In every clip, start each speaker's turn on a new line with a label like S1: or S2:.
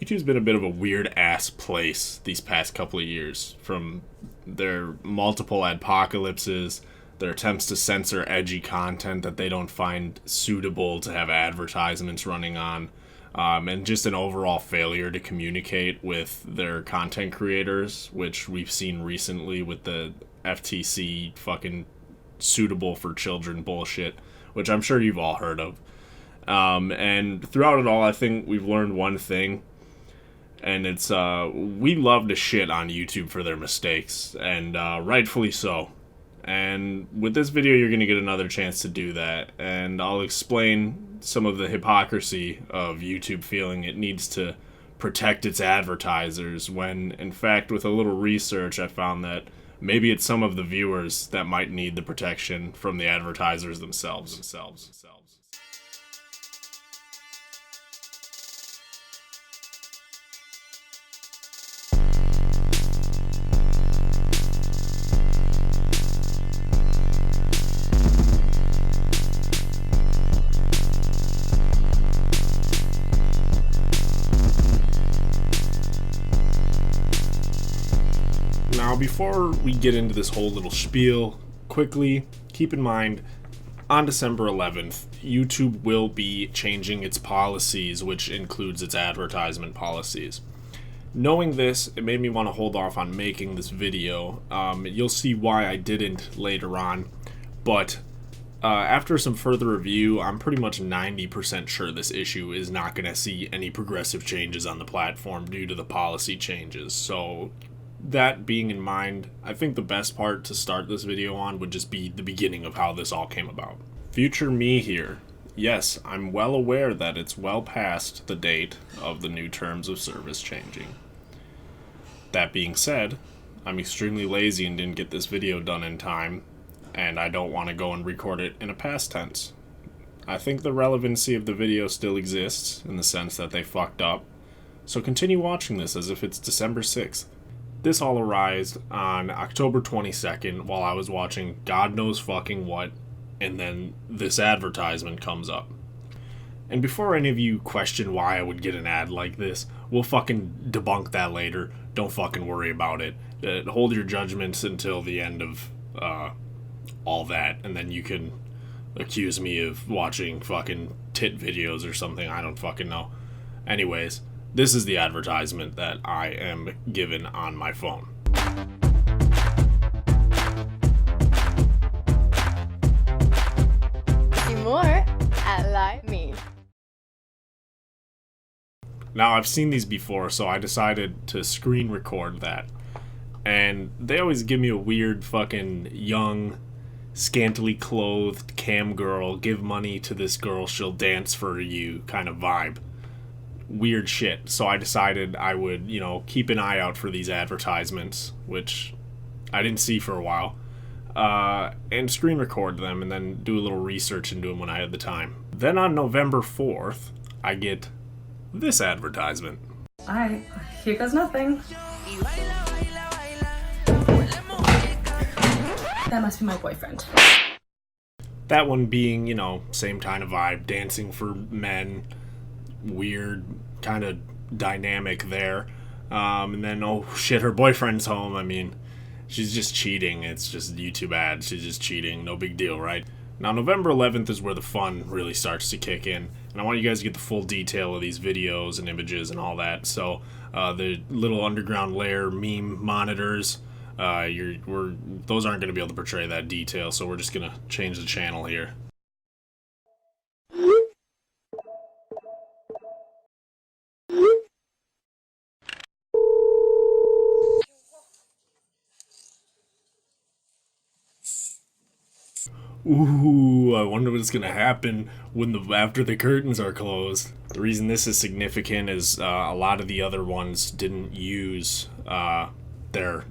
S1: YouTube's been a bit of a weird-ass place these past couple of years, from their multiple apocalypses, their attempts to censor edgy content that they don't find suitable to have advertisements running on, and just an overall failure to communicate with their content creators, which we've seen recently with the FTC fucking suitable for children bullshit, which I'm sure you've all heard of. And throughout it all, I think we've learned one thing, and it's we love to shit on YouTube for their mistakes, and rightfully so. And with this video, you're going to get another chance to do that, and I'll explain some of the hypocrisy of YouTube feeling it needs to protect its advertisers, when, in fact, with a little research, I found that maybe it's some of the viewers that might need the protection from the advertisers themselves. Now, before we get into this whole little spiel, quickly, keep in mind, on December 11th, YouTube will be changing its policies, which includes its advertisement policies. Knowing this, it made me want to hold off on making this video. You'll see why I didn't later on, but after some further review, I'm pretty much 90% sure this issue is not going to see any progressive changes on the platform due to the policy changes. So, that being in mind, I think the best part to start this video on would just be the beginning of how this all came about. Future me here. Yes, I'm well aware that it's well past the date of the new terms of service changing. That being said, I'm extremely lazy and didn't get this video done in time, and I don't want to go and record it in a past tense. I think the relevancy of the video still exists, in the sense that they fucked up, so continue watching this as if it's December 6th. This all arose on October 22nd while I was watching God knows fucking what, and then this advertisement comes up. And before any of you question why I would get an ad like this, we'll fucking debunk that later. Don't fucking worry about it. Hold your judgments until the end of all that, and then you can accuse me of watching fucking tit videos or something. I don't fucking know. Anyways, this is the advertisement that I am given on my phone.
S2: More, I like me.
S1: Now, I've seen these before, so I decided to screen record that. And they always give me a weird fucking young, scantily clothed cam girl, give money to this girl, she'll dance for you kind of vibe. Weird shit. So I decided I would, keep an eye out for these advertisements, which I didn't see for a while, and screen record them and then do a little research into them when I had the time. Then on November 4th, I get this advertisement.
S3: Alright, here goes nothing. That must be my boyfriend.
S1: That one being, same kind of vibe, dancing for men, weird kind of dynamic there. And then, oh shit, her boyfriend's home. I mean, she's just cheating. It's just YouTube ads. She's just cheating. No big deal, right? Now, November 11th is where the fun really starts to kick in. And I want you guys to get the full detail of these videos and images and all that. So, the little underground layer meme monitors, those aren't going to be able to portray that detail. So we're just going to change the channel here. Ooh, I wonder what's gonna happen after the curtains are closed. The reason this is significant is a lot of the other ones didn't use their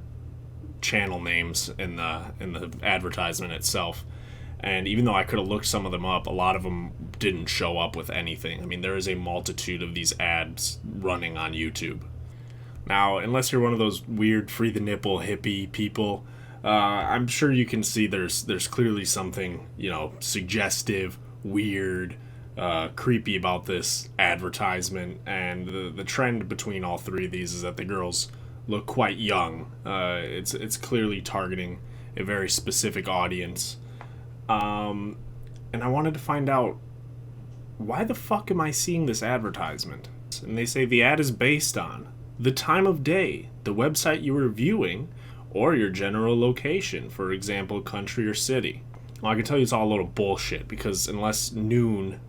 S1: channel names in the advertisement itself. And even though I could have looked some of them up, a lot of them didn't show up with anything. I mean, there is a multitude of these ads running on YouTube. Now, unless you're one of those weird free the nipple hippie people, I'm sure you can see there's clearly something, suggestive, weird, creepy about this advertisement, and the trend between all three of these is that the girls look quite young. It's clearly targeting a very specific audience. And I wanted to find out, why the fuck am I seeing this advertisement? And they say the ad is based on the time of day, the website you were viewing, or your general location, for example, country or city. Well, I can tell you it's all a little bullshit, because unless noon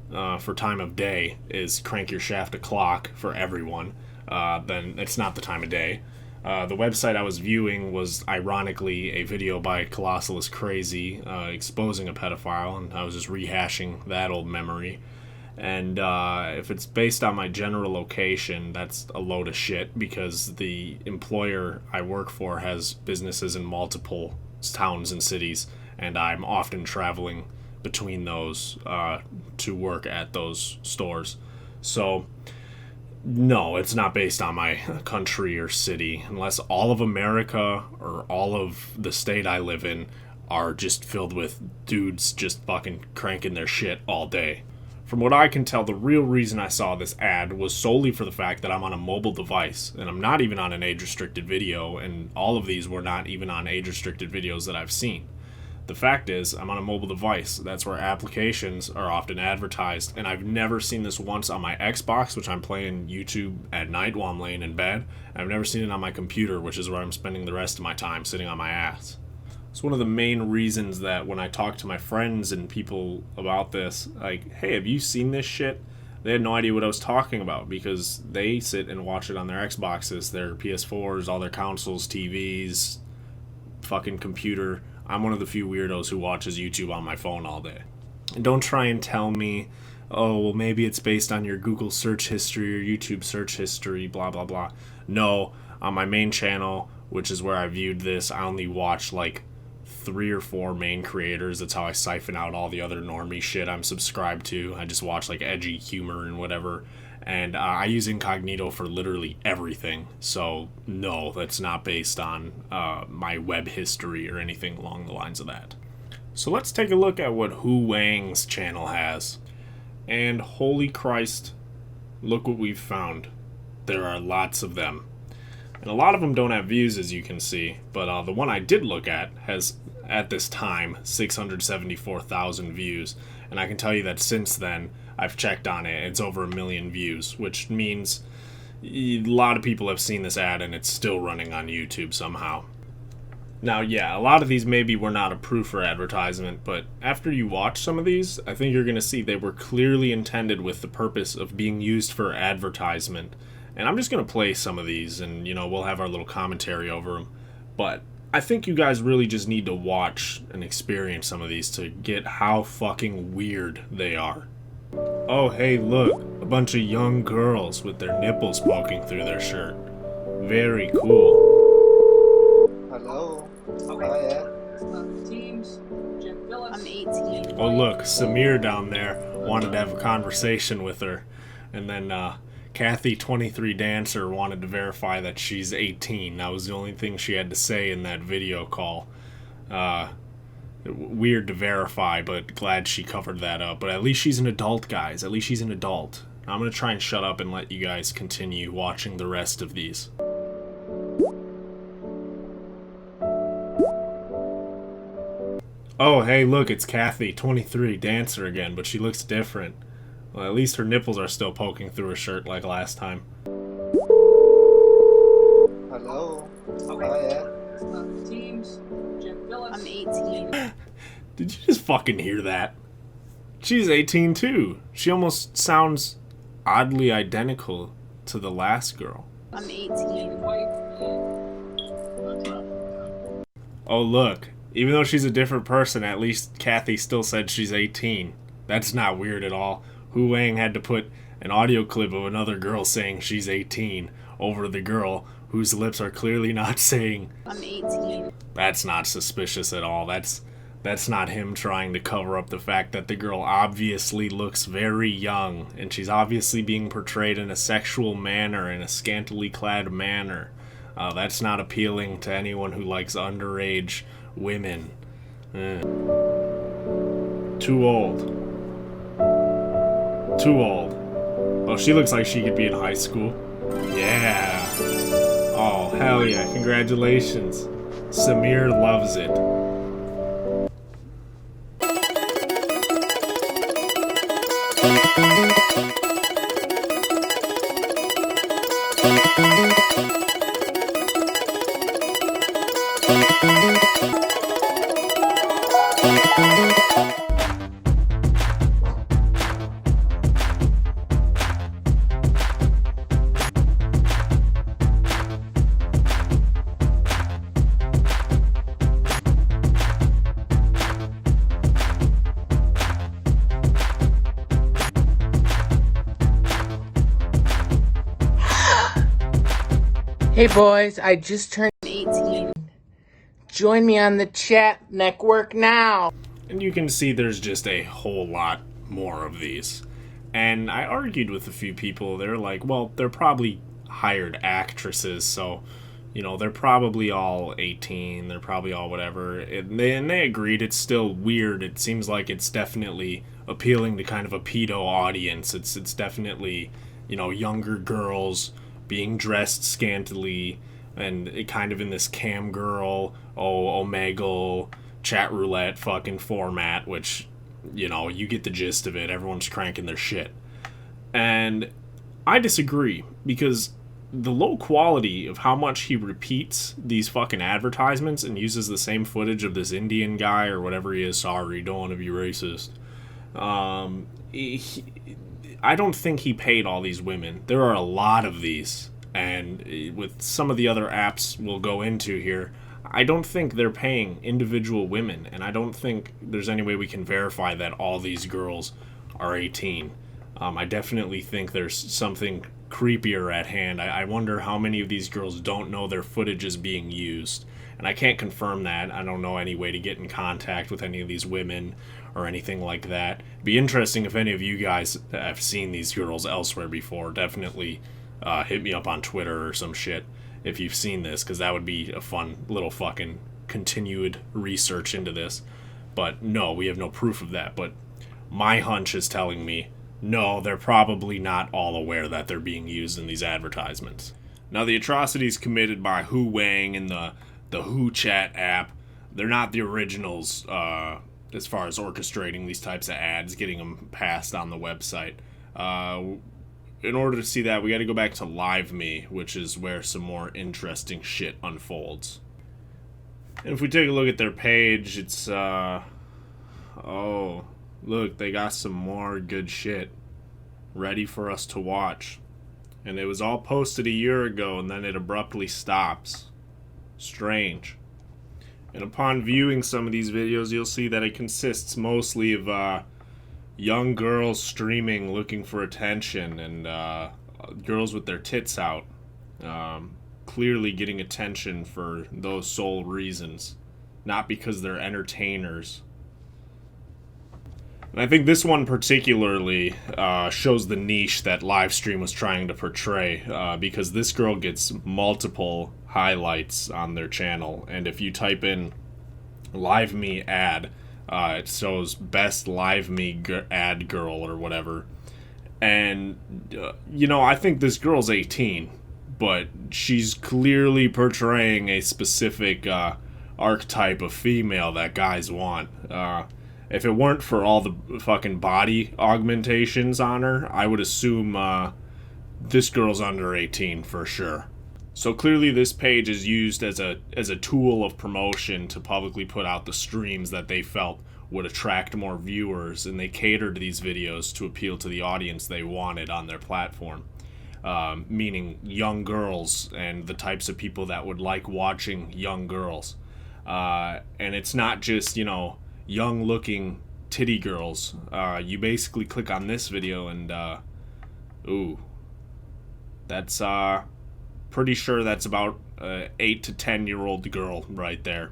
S1: for time of day is crank your shaft o'clock for everyone, then it's not the time of day. The website I was viewing was ironically a video by Colossalus Crazy exposing a pedophile, and I was just rehashing that old memory. And if it's based on my general location, that's a load of shit, because the employer I work for has businesses in multiple towns and cities, and I'm often traveling between those to work at those stores. So no, it's not based on my country or city, unless all of America or all of the state I live in are just filled with dudes just fucking cranking their shit all day. From what I can tell, the real reason I saw this ad was solely for the fact that I'm on a mobile device, and I'm not even on an age-restricted video, and all of these were not even on age-restricted videos that I've seen. The fact is, I'm on a mobile device. That's where applications are often advertised, and I've never seen this once on my Xbox, which I'm playing YouTube at night while I'm laying in bed. I've never seen it on my computer, which is where I'm spending the rest of my time, sitting on my ass. It's one of the main reasons that when I talk to my friends and people about this, like, hey, have you seen this shit? They had no idea what I was talking about, because they sit and watch it on their Xboxes, their PS4s, all their consoles, TVs, fucking computer. I'm one of the few weirdos who watches YouTube on my phone all day. And don't try and tell me, oh, well, maybe it's based on your Google search history or YouTube search history, blah, blah, blah. No, on my main channel, which is where I viewed this, I only watch like 3 or 4 main creators. That's how I siphon out all the other normie shit I'm subscribed to. I just watch like edgy humor and whatever. And I use incognito for literally everything. So no, that's not based on my web history or anything along the lines of that. So let's take a look at what Hu Wang's channel has. And holy Christ, look what we've found. There are lots of them. And a lot of them don't have views, as you can see. But the one I did look at has, at this time, 674,000 views. And I can tell you that since then, I've checked on it, it's over 1 million views, which means a lot of people have seen this ad and it's still running on YouTube somehow. Now, yeah, a lot of these maybe were not approved for advertisement, but after you watch some of these, I think you're going to see they were clearly intended with the purpose of being used for advertisement. And I'm just going to play some of these and, you know, we'll have our little commentary over them. But I think you guys really just need to watch and experience some of these to get how fucking weird they are. Oh, hey, look, a bunch of young girls with their nipples poking through their shirt. Very cool.
S4: Hello.
S2: I'm 18.
S1: Oh, look, Samir down there wanted to have a conversation with her. And then, Kathy, 23 Dancer, wanted to verify that she's 18. That was the only thing she had to say in that video call. Weird to verify, but glad she covered that up. But at least she's an adult, guys. At least she's an adult. I'm gonna try and shut up and let you guys continue watching the rest of these. Oh, hey, look, it's Kathy, 23 Dancer again, but she looks different. Well, at least her nipples are still poking through her shirt like last time.
S4: Hello.
S2: I'm 18.
S1: Did you just fucking hear that? She's 18 too. She almost sounds oddly identical to the last girl.
S2: I'm 18.
S1: Oh, look. Even though she's a different person, at least Kathy still said she's 18. That's not weird at all. Hu Wang had to put an audio clip of another girl saying she's 18 over the girl whose lips are clearly not saying
S2: I'm 18.
S1: That's not suspicious at all. That's not him trying to cover up the fact that the girl obviously looks very young, and she's obviously being portrayed in a sexual manner, in a scantily clad manner. That's not appealing to anyone who likes underage women. Too old. Too old. Oh, she looks like she could be in high school. Yeah. Oh, hell yeah. Congratulations. Samir loves it.
S5: Hey boys, I just turned
S2: 18.
S5: Join me on the chat network now.
S1: And you can see there's just a whole lot more of these. And I argued with a few people. They're like, well, they're probably hired actresses, so, you know, they're probably all 18. They're probably all whatever. And they agreed it's still weird. It seems like it's definitely appealing to kind of a pedo audience. It's definitely, you know, younger girls being dressed scantily and it kind of in this cam girl, Omegle, chat roulette fucking format, which, you know, you get the gist of it. Everyone's cranking their shit. And I disagree, because the low quality of how much he repeats these fucking advertisements and uses the same footage of this Indian guy or whatever he is, sorry, don't want to be racist. I don't think he paid all these women. There are a lot of these, and with some of the other apps we'll go into here, I don't think they're paying individual women, and I don't think there's any way we can verify that all these girls are 18. I definitely think there's something creepier at hand. I wonder how many of these girls don't know their footage is being used, and I can't confirm that. I don't know any way to get in contact with any of these women or anything like that. It'd be interesting if any of you guys have seen these girls elsewhere before. Definitely hit me up on Twitter or some shit if you've seen this, because that would be a fun little fucking continued research into this. But no, we have no proof of that. But my hunch is telling me, no, they're probably not all aware that they're being used in these advertisements. Now, the atrocities committed by Hu Wang and the Hu Chat app, they're not the originals as far as orchestrating these types of ads, getting them passed on the website. In order to see that, we got to go back to LiveMe, which is where some more interesting shit unfolds. And if we take a look at their page, it's, oh, look, they got some more good shit ready for us to watch. And it was all posted a year ago, and then it abruptly stops. Strange. And upon viewing some of these videos, you'll see that it consists mostly of, young girls streaming looking for attention, and girls with their tits out, clearly getting attention for those sole reasons, not because they're entertainers. And I think this one particularly shows the niche that Livestream was trying to portray, because this girl gets multiple highlights on their channel, and if you type in LiveMe ad, it shows best LiveMe ad girl or whatever. And, you know, I think this girl's 18, but she's clearly portraying a specific archetype of female that guys want. If it weren't for all the fucking body augmentations on her, I would assume this girl's under 18 for sure. So clearly this page is used as a tool of promotion to publicly put out the streams that they felt would attract more viewers, and they catered these videos to appeal to the audience they wanted on their platform, meaning young girls and the types of people that would like watching young girls. And it's not just, you know, young looking titty girls. You basically click on this video and ooh, that's pretty sure that's about 8 to 10 year old girl right there.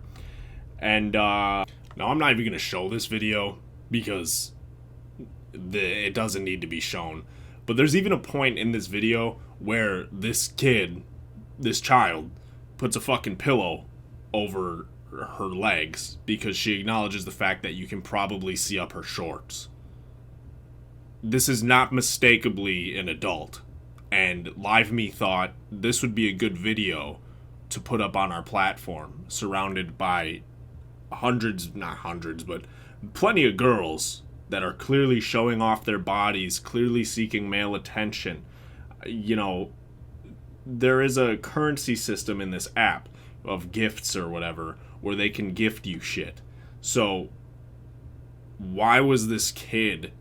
S1: And now I'm not even gonna show this video because it doesn't need to be shown, but there's even a point in this video where this child puts a fucking pillow over her legs because she acknowledges the fact that you can probably see up her shorts. this is not mistakably an adult. And LiveMe thought this would be a good video to put up on our platform, surrounded by not hundreds, but plenty of girls that are clearly showing off their bodies, clearly seeking male attention. You know, there is a currency system in this app of gifts or whatever where they can gift you shit. So why was this kid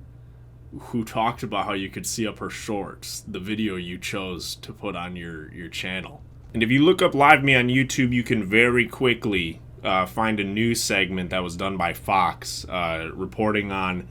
S1: who talked about how you could see up her shorts the video you chose to put on your channel? And if you look up LiveMe on YouTube, you can very quickly find a news segment that was done by Fox reporting on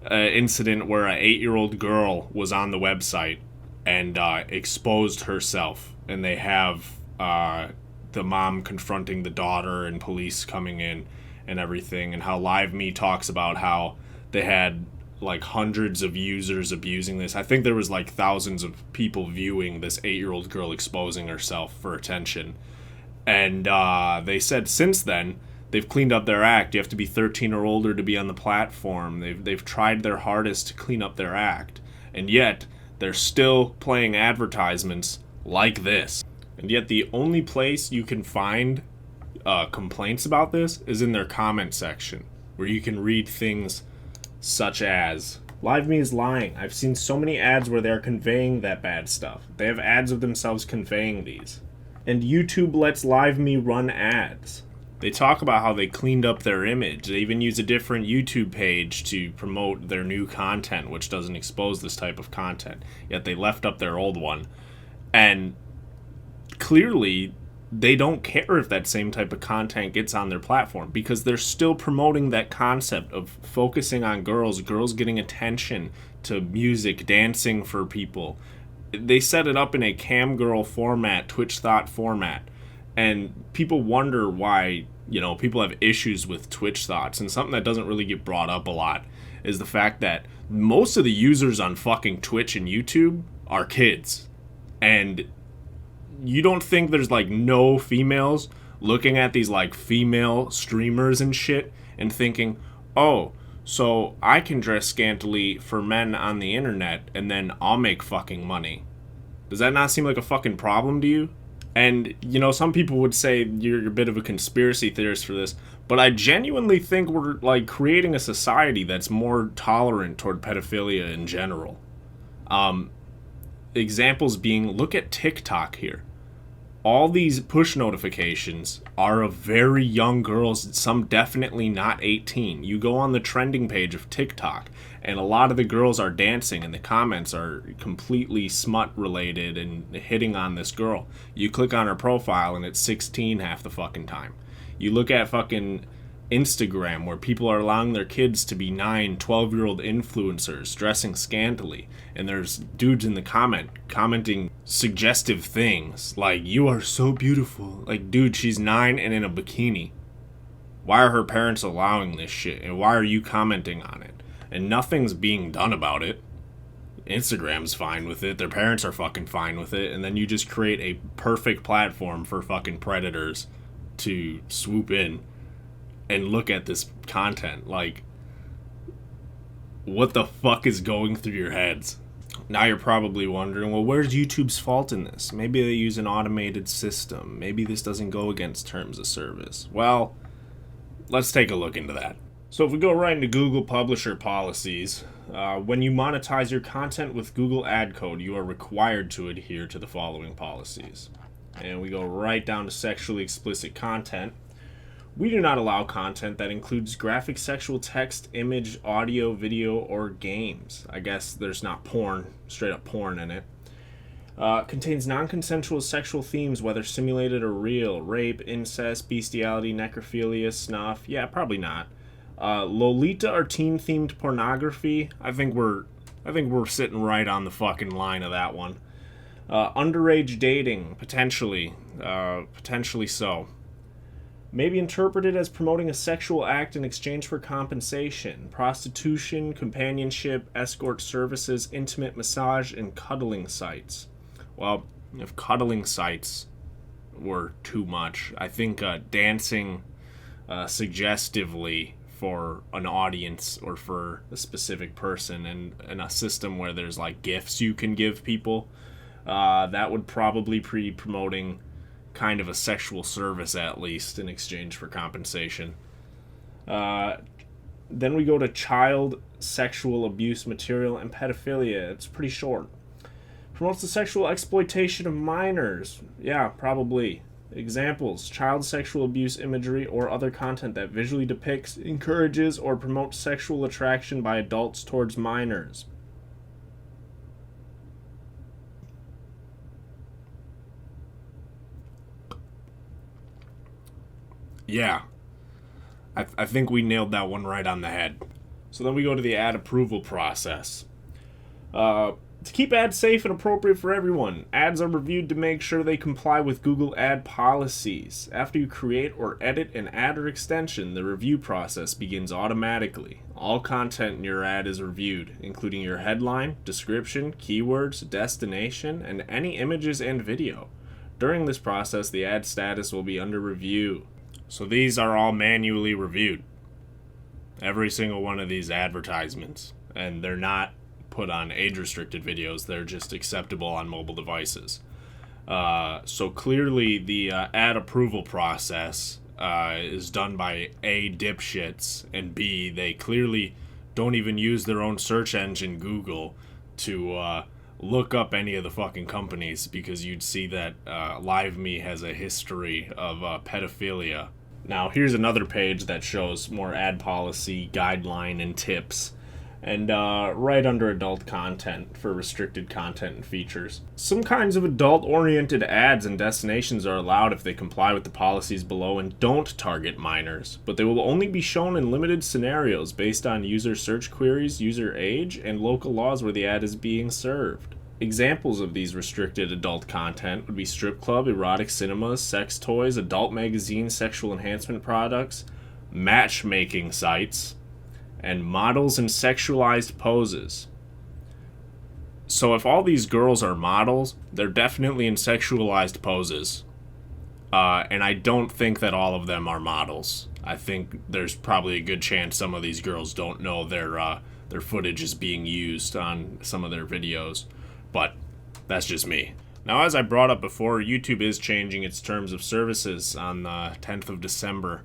S1: an incident where an 8-year-old girl was on the website and exposed herself. And they have the mom confronting the daughter and police coming in and everything, and how LiveMe talks about how they had like hundreds of users abusing this. I think there was like thousands of people viewing this 8-year-old girl exposing herself for attention. And they said since then, they've cleaned up their act. You have to be 13 or older to be on the platform. They've tried their hardest to clean up their act. And yet, they're still playing advertisements like this. And yet the only place you can find complaints about this is in their comment section, where you can read things such as, LiveMe is lying. I've seen so many ads where they're conveying that bad stuff. They have ads of themselves conveying these. And YouTube lets LiveMe run ads. They talk about how they cleaned up their image. They even use a different YouTube page to promote their new content, which doesn't expose this type of content. Yet they left up their old one. And clearly, they don't care if that same type of content gets on their platform, because they're still promoting that concept of focusing on girls getting attention to music, dancing for people. They set it up in a cam girl format, Twitch thought format, and people wonder why, you know, people have issues with Twitch thoughts. And something that doesn't really get brought up a lot is the fact that most of the users on fucking Twitch and YouTube are kids. And you don't think there's like no females looking at these like female streamers and shit and thinking, oh, so I can dress scantily for men on the internet and then I'll make fucking money. Does that not seem like a fucking problem to you? And, you know, some people would say you're a bit of a conspiracy theorist for this, but I genuinely think we're like creating a society that's more tolerant toward pedophilia in general. Examples being, look at TikTok here. All these push notifications are of very young girls, some definitely not 18. You go on the trending page of TikTok, and a lot of the girls are dancing, and the comments are completely smut related and hitting on this girl. You click on her profile, and it's 16 half the fucking time. You look at fucking Instagram, where people are allowing their kids to be 9, 12-year-old influencers dressing scantily, and there's dudes in the commenting suggestive things like, you are so beautiful. Like, dude, she's 9 and in a bikini. Why are her parents allowing this shit, and why are you commenting on it? And nothing's being done about it. Instagram's fine with it, their parents are fucking fine with it, and then you just create a perfect platform for fucking predators to swoop in and look at this content. Like, what the fuck is going through your heads? Now you're probably wondering, well, where's YouTube's fault in this? Maybe they use an automated system. Maybe this doesn't go against terms of service. Well, let's take a look into that. So if we go right into Google Publisher Policies, when you monetize your content with Google Ad Code, you are required to adhere to the following policies. And we go right down to sexually explicit content. We do not allow content that includes graphic sexual text, image, audio, video, or games. I guess there's not porn, straight up porn in it. Contains non-consensual sexual themes, whether simulated or real. Rape, incest, bestiality, necrophilia, snuff. Yeah, probably not. Lolita or teen-themed pornography. I think we're sitting right on the fucking line of that one. Underage dating, potentially so. May be interpreted as promoting a sexual act in exchange for compensation. Prostitution, companionship, escort services, intimate massage, and cuddling sites. Well, if cuddling sites were too much, I think dancing suggestively for an audience or for a specific person, and a system where there's like gifts you can give people, that would probably be promoting kind of a sexual service, at least in exchange for compensation. Then we go to child sexual abuse material and pedophilia. It's pretty short. Promotes the sexual exploitation of minors. Yeah, probably. Examples: child sexual abuse imagery or other content that visually depicts, encourages, or promotes sexual attraction by adults towards minors. Yeah. I think we nailed that one right on the head. So then we go to the ad approval process. To keep ads safe and appropriate for everyone, ads are reviewed to make sure they comply with Google ad policies. After you create or edit an ad or extension, the review process begins automatically. All content in your ad is reviewed, including your headline, description, keywords, destination, and any images and video. During this process, the ad status will be under review. So these are all manually reviewed. Every single one of these advertisements. And they're not put on age-restricted videos. They're just acceptable on mobile devices. So clearly the ad approval process is done by A, dipshits, and B, they clearly don't even use their own search engine, Google, to look up any of the fucking companies, because you'd see that LiveMe has a history of pedophilia. Now, here's another page that shows more ad policy, guideline, and tips. And right under adult content for restricted content and features. Some kinds of adult-oriented ads and destinations are allowed if they comply with the policies below and don't target minors, but they will only be shown in limited scenarios based on user search queries, user age, and local laws where the ad is being served. Examples of these restricted adult content would be strip club, erotic cinemas, sex toys, adult magazines, sexual enhancement products, matchmaking sites, and models in sexualized poses. So if all these girls are models, they're definitely in sexualized poses. And I don't think that all of them are models. I think there's probably a good chance some of these girls don't know their footage is being used on some of their videos. But that's just me. Now, as I brought up before, YouTube is changing its terms of services on the 10th of December.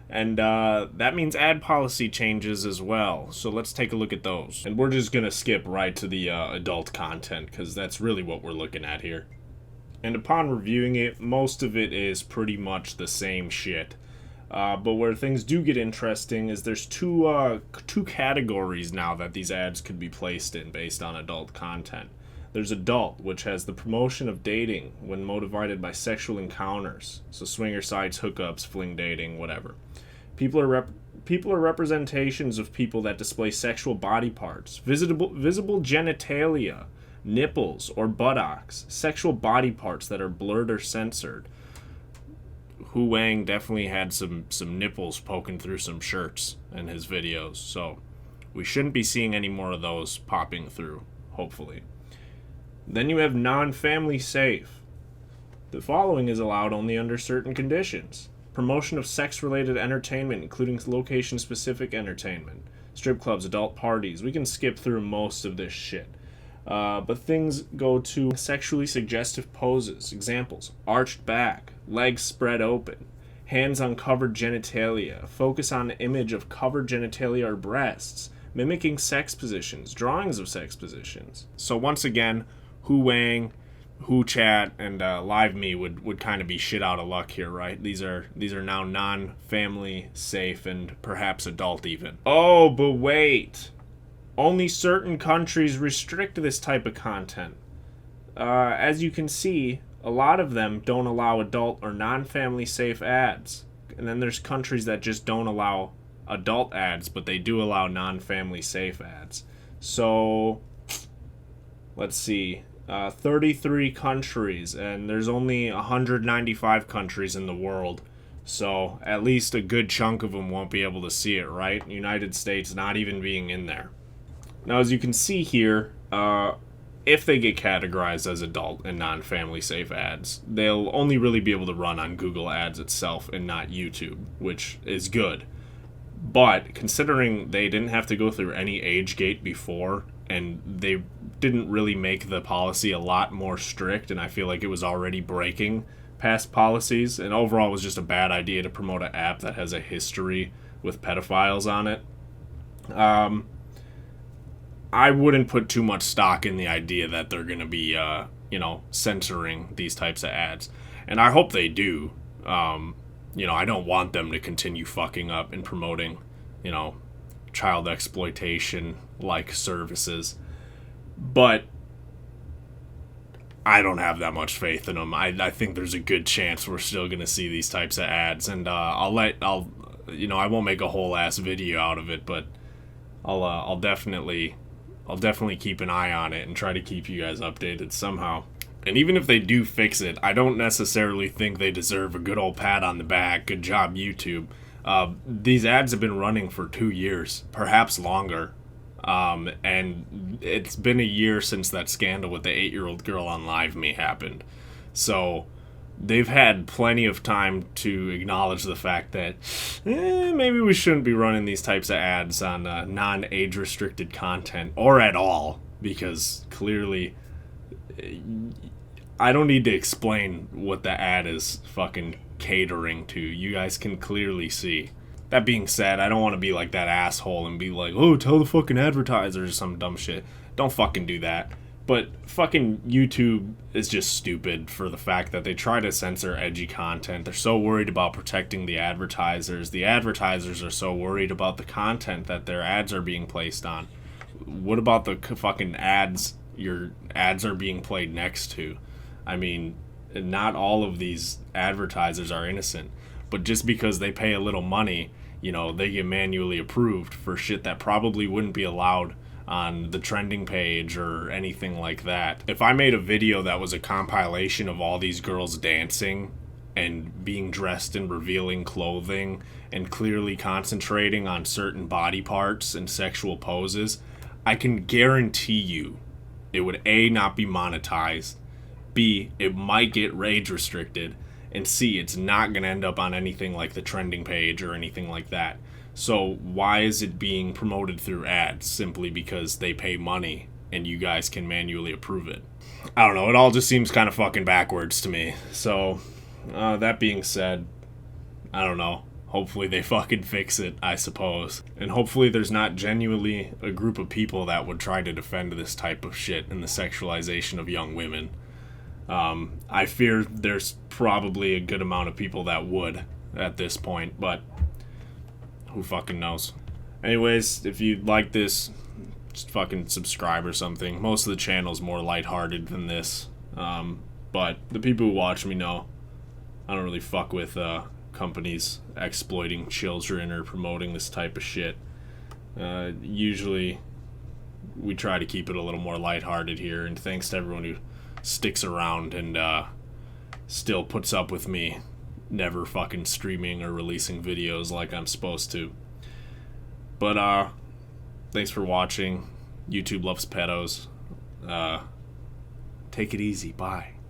S1: And that means ad policy changes as well. So let's take a look at those. And we're just going to skip right to the adult content, because that's really what we're looking at here. And upon reviewing it, most of it is pretty much the same shit. But where things do get interesting is there's two categories now that these ads could be placed in based on adult content. There's adult, which has the promotion of dating when motivated by sexual encounters. So swinger sites, hookups, fling dating, whatever. People are representations of people that display sexual body parts, visible genitalia, nipples, or buttocks, sexual body parts that are blurred or censored. Hu Wang definitely had some nipples poking through some shirts in his videos, so we shouldn't be seeing any more of those popping through, hopefully. Then you have non-family safe. The following is allowed only under certain conditions. Promotion of sex-related entertainment, including location-specific entertainment. Strip clubs, adult parties. We can skip through most of this shit. But things go to sexually suggestive poses. Examples: arched back, legs spread open, hands on covered genitalia, focus on image of covered genitalia or breasts, mimicking sex positions, drawings of sex positions. So once again, Hu Wang, Hu Chat, and LiveMe would kind of be shit out of luck here, right? These are now non-family safe and perhaps adult even. Oh, but wait. Only certain countries restrict this type of content. As you can see, a lot of them don't allow adult or non-family safe ads. And then there's countries that just don't allow adult ads, but they do allow non-family safe ads. So, let's see. 33 countries, and there's only 195 countries in the world. So, at least a good chunk of them won't be able to see it, right? United States not even being in there. Now, as you can see here, if they get categorized as adult and non-family safe ads, they'll only really be able to run on Google Ads itself and not YouTube, which is good. But considering they didn't have to go through any age gate before, and they didn't really make the policy a lot more strict, and I feel like it was already breaking past policies, and overall it was just a bad idea to promote an app that has a history with pedophiles on it. I wouldn't put too much stock in the idea that they're going to be, censoring these types of ads. And I hope they do. I don't want them to continue fucking up and promoting, child exploitation-like services. But I don't have that much faith in them. I think there's a good chance we're still going to see these types of ads. And I won't make a whole ass video out of it, but I'll definitely keep an eye on it and try to keep you guys updated somehow. And even if they do fix it, I don't necessarily think they deserve a good old pat on the back. Good job, YouTube. These ads have been running for 2 years, perhaps longer. And it's been a year since that scandal with the 8-year-old girl on Live Me happened. So they've had plenty of time to acknowledge the fact that maybe we shouldn't be running these types of ads on non-age restricted content, or at all, because clearly I don't need to explain what the ad is fucking catering to. You guys can clearly see. That being said, I don't want to be like that asshole and be like, oh, tell the fucking advertisers or some dumb shit. Don't fucking do that. But fucking YouTube is just stupid for the fact that they try to censor edgy content. They're so worried about protecting the advertisers. The advertisers are so worried about the content that their ads are being placed on. What about the fucking ads your ads are being played next to? I mean, not all of these advertisers are innocent. But just because they pay a little money, they get manually approved for shit that probably wouldn't be allowed on the trending page or anything like that. If I made a video that was a compilation of all these girls dancing and being dressed in revealing clothing and clearly concentrating on certain body parts and sexual poses, I can guarantee you it would A, not be monetized, B, it might get age restricted, and C, it's not going to end up on anything like the trending page or anything like that. So why is it being promoted through ads? Simply because they pay money and you guys can manually approve it. I don't know, it all just seems kind of fucking backwards to me. So, that being said, I don't know. Hopefully they fucking fix it, I suppose. And hopefully there's not genuinely a group of people that would try to defend this type of shit and the sexualization of young women. I fear there's probably a good amount of people that would at this point, but who fucking knows. Anyways, if you like this, just fucking subscribe or something. Most of the channel's more lighthearted than this, but the people who watch me know I don't really fuck with companies exploiting children or promoting this type of shit. Usually we try to keep it a little more lighthearted here, and thanks to everyone who sticks around and still puts up with me never fucking streaming or releasing videos like I'm supposed to. But thanks for watching. YouTube loves pedos. Take it easy. Bye.